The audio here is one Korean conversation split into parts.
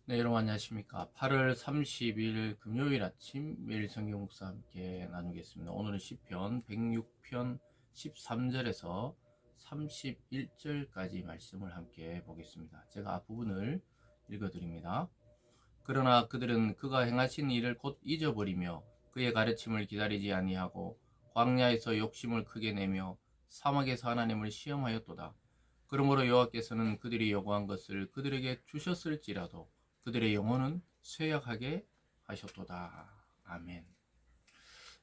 네, 여러분 안녕하십니까. 8월 30일 금요일 아침 매일 성경 목사 함께 나누겠습니다. 오늘은 시편 106편 13절에서 31절까지 말씀을 함께 보겠습니다. 제가 앞부분을 읽어드립니다. 그러나 그들은 그가 행하신 일을 곧 잊어버리며 그의 가르침을 기다리지 아니하고 광야에서 욕심을 크게 내며 사막에서 하나님을 시험하였도다. 그러므로 여호와께서는 그들이 요구한 것을 그들에게 주셨을지라도 그들의 영혼은 쇠약하게 하셨도다. 아멘.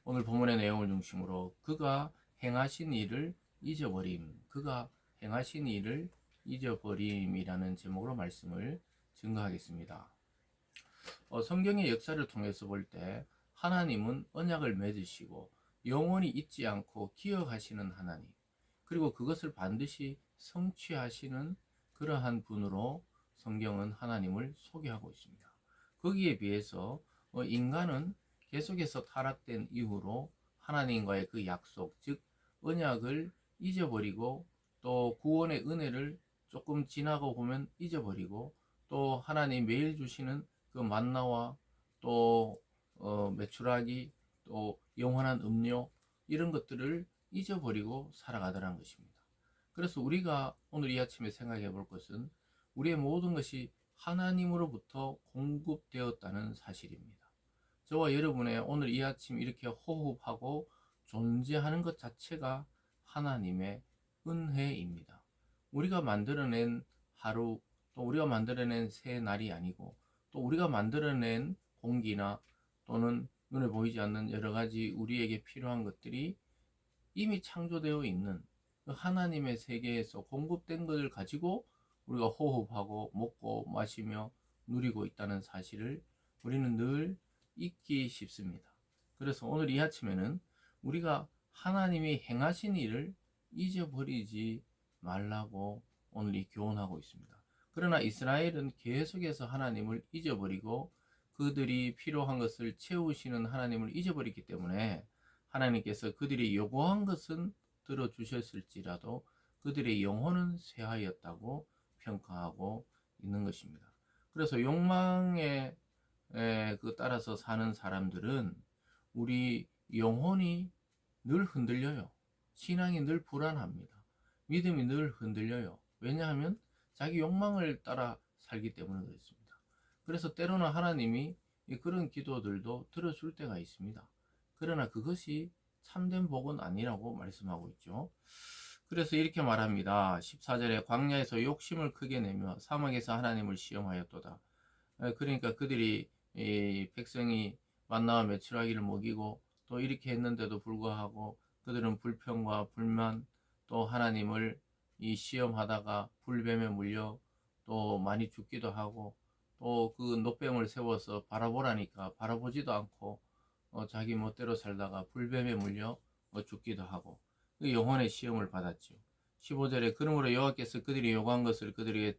오늘 본문의 내용을 중심으로 그가 행하신 일을 잊어버림, 그가 행하신 일을 잊어버림이라는 제목으로 말씀을 증거하겠습니다. 성경의 역사를 통해서 볼 때 하나님은 언약을 맺으시고 영원히 잊지 않고 기억하시는 하나님, 그리고 그것을 반드시 성취하시는 그러한 분으로 성경은 하나님을 소개하고 있습니다. 거기에 비해서 인간은 계속해서 타락된 이후로 하나님과의 그 약속, 즉 언약을 잊어버리고 또 구원의 은혜를 조금 지나고 보면 잊어버리고 또 하나님 매일 주시는 그 만나와 또 메추라기 또 영원한 음료 이런 것들을 잊어버리고 살아가더란 것입니다. 그래서 우리가 오늘 이 아침에 생각해 볼 것은 우리의 모든 것이 하나님으로부터 공급되었다는 사실입니다. 저와 여러분의 오늘 이 아침 이렇게 호흡하고 존재하는 것 자체가 하나님의 은혜입니다. 우리가 만들어낸 하루, 또 우리가 만들어낸 새 날이 아니고 또 우리가 만들어낸 공기나 또는 눈에 보이지 않는 여러 가지 우리에게 필요한 것들이 이미 창조되어 있는 그 하나님의 세계에서 공급된 것을 가지고 우리가 호흡하고 먹고 마시며 누리고 있다는 사실을 우리는 늘 잊기 쉽습니다. 그래서 오늘 이 아침에는 우리가 하나님이 행하신 일을 잊어버리지 말라고 오늘 이 교훈하고 있습니다. 그러나 이스라엘은 계속해서 하나님을 잊어버리고 그들이 필요한 것을 채우시는 하나님을 잊어버렸기 때문에 하나님께서 그들이 요구한 것은 들어주셨을지라도 그들의 영혼은 쇠하였다고 평가하고 있는 것입니다. 그래서 욕망에 따라서 사는 사람들은 우리 영혼이 늘 흔들려요. 신앙이 늘 불안합니다. 믿음이 늘 흔들려요. 왜냐하면 자기 욕망을 따라 살기 때문에 그렇습니다. 그래서 때로는 하나님이 그런 기도들도 들어줄 때가 있습니다. 그러나 그것이 참된 복은 아니라고 말씀하고 있죠. 그래서 이렇게 말합니다. 14절에 광야에서 욕심을 크게 내며 사막에서 하나님을 시험하였도다. 그러니까 그들이 백성이 만나와 메추라기를 먹이고 또 이렇게 했는데도 불구하고 그들은 불평과 불만 또 하나님을 시험하다가 불뱀에 물려 또 많이 죽기도 하고 또 그 노뱀을 세워서 바라보라니까 바라보지도 않고 자기 멋대로 살다가 불뱀에 물려 죽기도 하고 그 영혼의 시험을 받았죠. 15절에 그러므로 여호와께서 그들이 요구한 것을 그들에게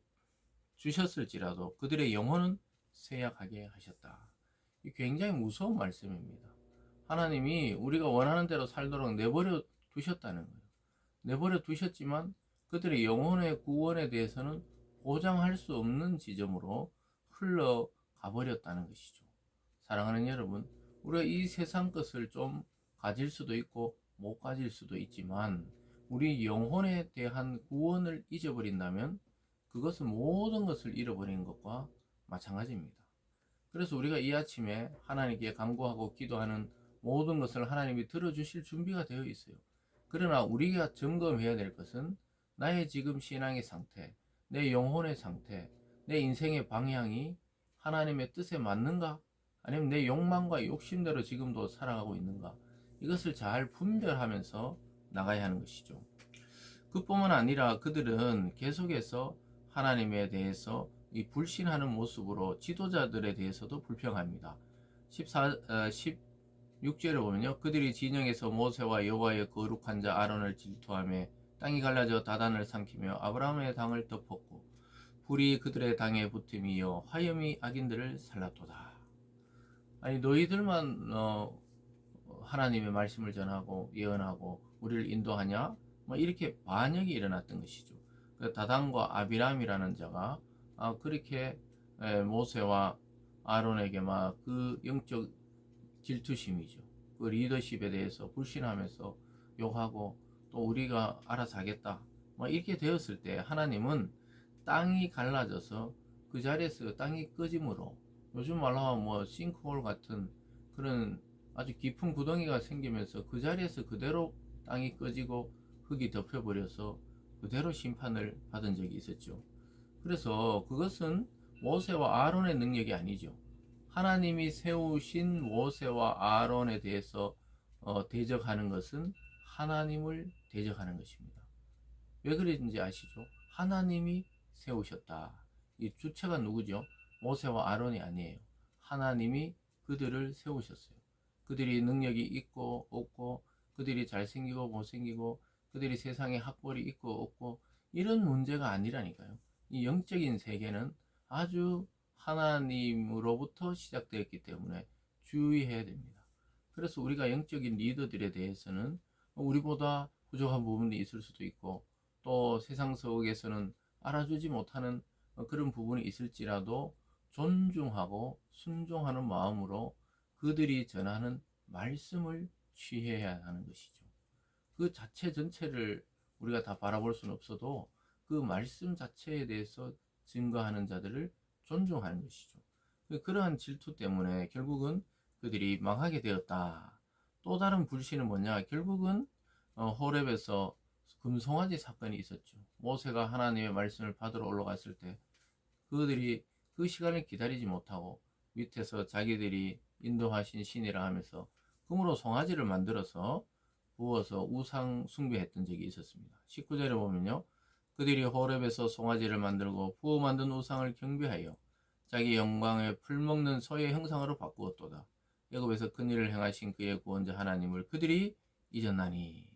주셨을지라도 그들의 영혼은 쇠약하게 하셨다. 이 굉장히 무서운 말씀입니다. 하나님이 우리가 원하는 대로 살도록 내버려 두셨다는 거예요. 내버려 두셨지만 그들의 영혼의 구원에 대해서는 보장할 수 없는 지점으로 흘러가 버렸다는 것이죠. 사랑하는 여러분, 우리가 이 세상 것을 좀 가질 수도 있고 못 가질 수도 있지만 우리 영혼에 대한 구원을 잊어버린다면 그것은 모든 것을 잃어버린 것과 마찬가지입니다. 그래서 우리가 이 아침에 하나님께 간구하고 기도하는 모든 것을 하나님이 들어주실 준비가 되어 있어요. 그러나 우리가 점검해야 될 것은 나의 지금 신앙의 상태, 내 영혼의 상태, 내 인생의 방향이 하나님의 뜻에 맞는가? 아니면 내 욕망과 욕심대로 지금도 살아가고 있는가? 이것을 잘 분별하면서 나가야 하는 것이죠. 그뿐만 아니라 그들은 계속해서 하나님에 대해서 이 불신하는 모습으로 지도자들에 대해서도 불평합니다. 16절에 보면요. 그들이 진영에서 모세와 여호와의 거룩한 자 아론을 질투하며 땅이 갈라져 다단을 삼키며 아브라함의 당을 덮었고 불이 그들의 당에 붙음이여 화염이 악인들을 살랐도다. 아니 너희들만 하나님의 말씀을 전하고 예언하고 우리를 인도하냐? 뭐 이렇게 반역이 일어났던 것이죠. 다단과 아비람이라는 자가 그렇게 모세와 아론에게 막 그 영적 질투심이죠. 그 리더십에 대해서 불신하면서 욕하고 또 우리가 알아서 하겠다. 뭐 이렇게 되었을 때 하나님은 땅이 갈라져서 그 자리에서 땅이 꺼짐으로 요즘 말로 하면 뭐 싱크홀 같은 그런 아주 깊은 구덩이가 생기면서 그 자리에서 그대로 땅이 꺼지고 흙이 덮여버려서 그대로 심판을 받은 적이 있었죠. 그래서 그것은 모세와 아론의 능력이 아니죠. 하나님이 세우신 모세와 아론에 대해서 대적하는 것은 하나님을 대적하는 것입니다. 왜 그런지 아시죠? 하나님이 세우셨다. 이 주체가 누구죠? 모세와 아론이 아니에요. 하나님이 그들을 세우셨어요. 그들이 능력이 있고 없고, 그들이 잘생기고 못생기고, 그들이 세상에 학벌이 있고 없고, 이런 문제가 아니라니까요. 이 영적인 세계는 아주 하나님으로부터 시작되었기 때문에 주의해야 됩니다. 그래서 우리가 영적인 리더들에 대해서는 우리보다 부족한 부분이 있을 수도 있고, 또 세상 속에서는 알아주지 못하는 그런 부분이 있을지라도 존중하고 순종하는 마음으로 그들이 전하는 말씀을 취해야 하는 것이죠. 그 자체 전체를 우리가 다 바라볼 수는 없어도 그 말씀 자체에 대해서 증거하는 자들을 존중하는 것이죠. 그러한 질투 때문에 결국은 그들이 망하게 되었다. 또 다른 불신은 뭐냐? 결국은 호렙에서 금송아지 사건이 있었죠. 모세가 하나님의 말씀을 받으러 올라갔을 때 그들이 그 시간을 기다리지 못하고 밑에서 자기들이 인도하신 신이라 하면서 금으로 송아지를 만들어서 부어서 우상 숭배했던 적이 있었습니다. 19절에 보면요. 그들이 호렙에서 송아지를 만들고 부어 만든 우상을 경배하여 자기 영광의 풀먹는 소의 형상으로 바꾸었도다. 애굽에서 큰일을 행하신 그의 구원자 하나님을 그들이 잊었나니.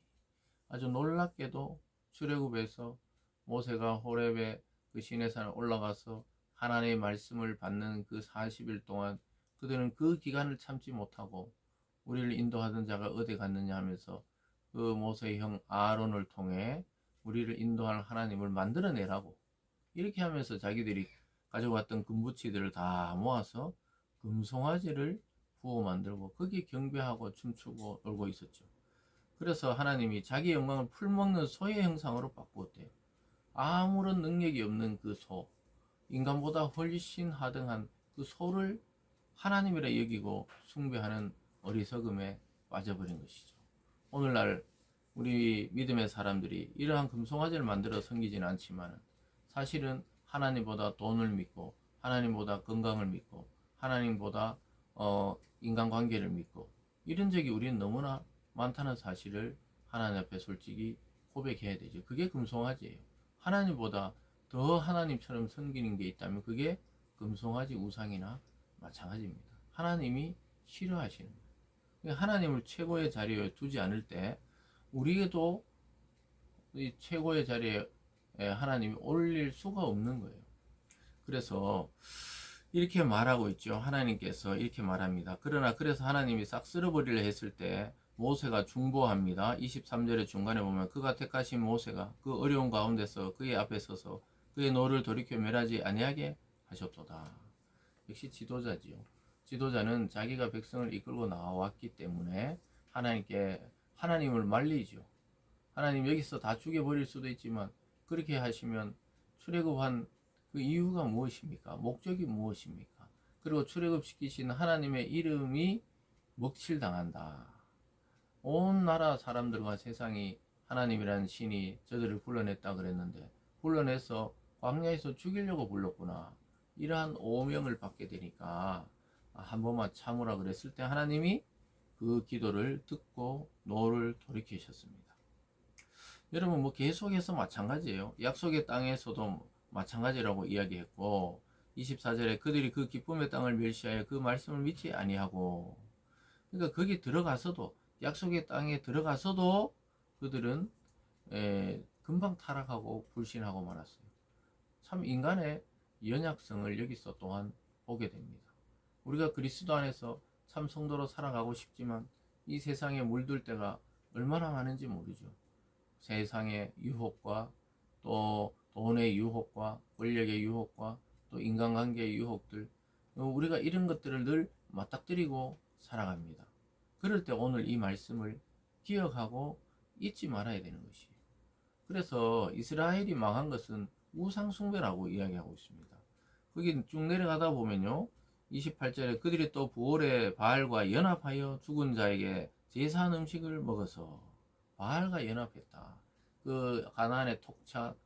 아주 놀랍게도 출애굽에서 모세가 호렙의 그 시내산에 올라가서 하나님의 말씀을 받는 그 40일 동안 그들은 그 기간을 참지 못하고 우리를 인도하던 자가 어디 갔느냐 하면서 그 모세의 형 아론을 통해 우리를 인도할 하나님을 만들어내라고 이렇게 하면서 자기들이 가져왔던 금부치들을 다 모아서 금송아지를 부어 만들고 거기에 경배하고 춤추고 놀고 있었죠. 그래서 하나님이 자기 영광을 풀먹는 소의 형상으로 바꾸었대요. 아무런 능력이 없는 그 소, 인간보다 훨씬 하등한 그 소를 하나님이라 여기고 숭배하는 어리석음에 빠져버린 것이죠. 오늘날 우리 믿음의 사람들이 이러한 금송아지를 만들어 섬기지는 않지만 사실은 하나님보다 돈을 믿고 하나님보다 건강을 믿고 하나님보다 인간관계를 믿고 이런 적이 우리는 너무나 많다는 사실을 하나님 앞에 솔직히 고백해야 되죠. 그게 금송아지예요. 하나님보다 더 하나님처럼 섬기는 게 있다면 그게 금송아지 우상이나 마찬가지입니다. 하나님이 싫어하시는 거예요. 하나님을 최고의 자리에 두지 않을 때 우리에도 이 최고의 자리에 하나님이 올릴 수가 없는 거예요. 그래서 이렇게 말하고 있죠. 하나님께서 이렇게 말합니다. 그러나 그래서 하나님이 싹 쓸어버리려 했을 때 모세가 중보합니다. 23절의 중간에 보면 그가 택하신 모세가 그 어려운 가운데서 그의 앞에 서서 그의 노를 돌이켜 멸하지 아니하게 하셨도다. 역시 지도자지요. 지도자는 자기가 백성을 이끌고 나왔기 때문에 하나님을 말리죠. 하나님 여기서 다 죽여버릴 수도 있지만 그렇게 하시면 출애굽한 그 이유가 무엇입니까? 목적이 무엇입니까? 그리고 출애굽시키신 하나님의 이름이 먹칠당한다. 온 나라 사람들과 세상이 하나님이라는 신이 저들을 불러냈다 그랬는데 불러내서 광야에서 죽이려고 불렀구나. 이러한 오명을 받게 되니까 한 번만 참으라 그랬을 때 하나님이 그 기도를 듣고 노를 돌이키셨습니다. 여러분 뭐 계속해서 마찬가지예요. 약속의 땅에서도 마찬가지라고 이야기했고 24절에 그들이 그 기쁨의 땅을 멸시하여 그 말씀을 믿지 아니하고 그러니까 거기 들어가서도 약속의 땅에 들어가서도 그들은 금방 타락하고 불신하고 말았어요. 참 인간의 연약성을 여기서 또한 보게 됩니다. 우리가 그리스도 안에서 참 성도로 살아가고 싶지만 이 세상에 물들 때가 얼마나 많은지 모르죠. 세상의 유혹과 또 돈의 유혹과 권력의 유혹과 또 인간관계의 유혹들, 우리가 이런 것들을 늘 맞닥뜨리고 살아갑니다. 그럴 때 오늘 이 말씀을 기억하고 잊지 말아야 되는 것이에요. 그래서 이스라엘이 망한 것은 우상숭배라고 이야기하고 있습니다. 거기 쭉 내려가다 보면요, 28절에 그들이 또 부올의 바알과 연합하여 죽은 자에게 제사한 음식을 먹어서 바알과 연합했다. 그 가나안의 토착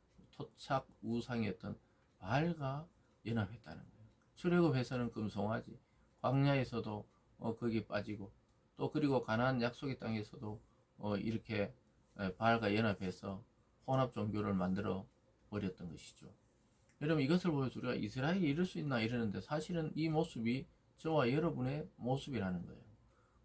우상이었던 바알과 연합했다는 거예요. 출애굽에서는 금송아지, 광야에서도 거기 빠지고, 또 그리고 가나안 약속의 땅에서도 이렇게 바알과 연합해서 혼합 종교를 만들어 버렸던 것이죠. 여러분, 이것을 보여서 우리가 이스라엘이 이럴 수 있나 이러는데, 사실은 이 모습이 저와 여러분의 모습이라는 거예요.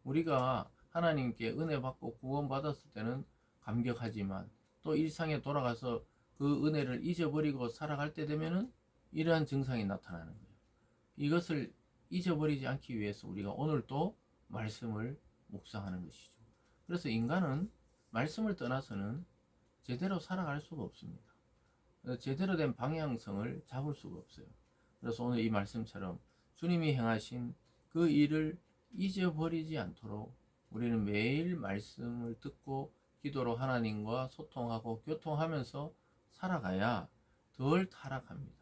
우리가 하나님께 은혜 받고 구원 받았을 때는 감격하지만, 또 일상에 돌아가서 그 은혜를 잊어버리고 살아갈 때 되면은 이러한 증상이 나타나는 거예요. 이것을 잊어버리지 않기 위해서 우리가 오늘 또 말씀을 묵상하는 것이죠. 그래서 인간은 말씀을 떠나서는 제대로 살아갈 수가 없습니다. 제대로 된 방향성을 잡을 수가 없어요. 그래서 오늘 이 말씀처럼 주님이 행하신 그 일을 잊어버리지 않도록 우리는 매일 말씀을 듣고 기도로 하나님과 소통하고 교통하면서 살아가야 덜 타락합니다.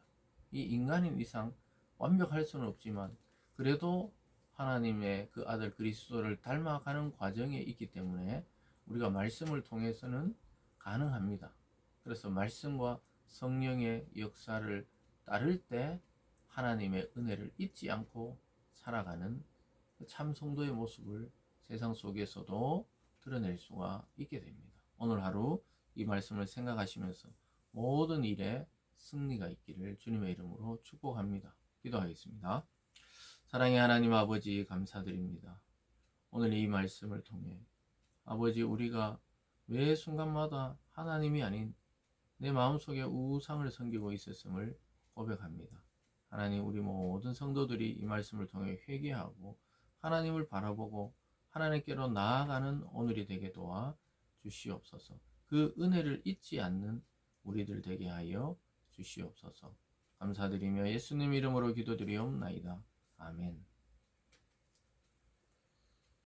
이 인간인 이상 완벽할 수는 없지만 그래도 하나님의 그 아들 그리스도를 닮아가는 과정에 있기 때문에 우리가 말씀을 통해서는 가능합니다. 그래서 말씀과 성령의 역사를 따를 때 하나님의 은혜를 잊지 않고 살아가는 참 성도의 모습을 세상 속에서도 드러낼 수가 있게 됩니다. 오늘 하루 이 말씀을 생각하시면서 모든 일에 승리가 있기를 주님의 이름으로 축복합니다. 기도하겠습니다. 사랑의 하나님 아버지, 감사드립니다. 오늘 이 말씀을 통해 아버지, 우리가 매 순간마다 하나님이 아닌 내 마음속에 우상을 섬기고 있었음을 고백합니다. 하나님, 우리 모든 성도들이 이 말씀을 통해 회개하고 하나님을 바라보고 하나님께로 나아가는 오늘이 되게 도와 주시옵소서. 그 은혜를 잊지 않는 우리들 되게 하여 주시옵소서. 감사드리며 예수님 이름으로 기도드리옵나이다. 아멘.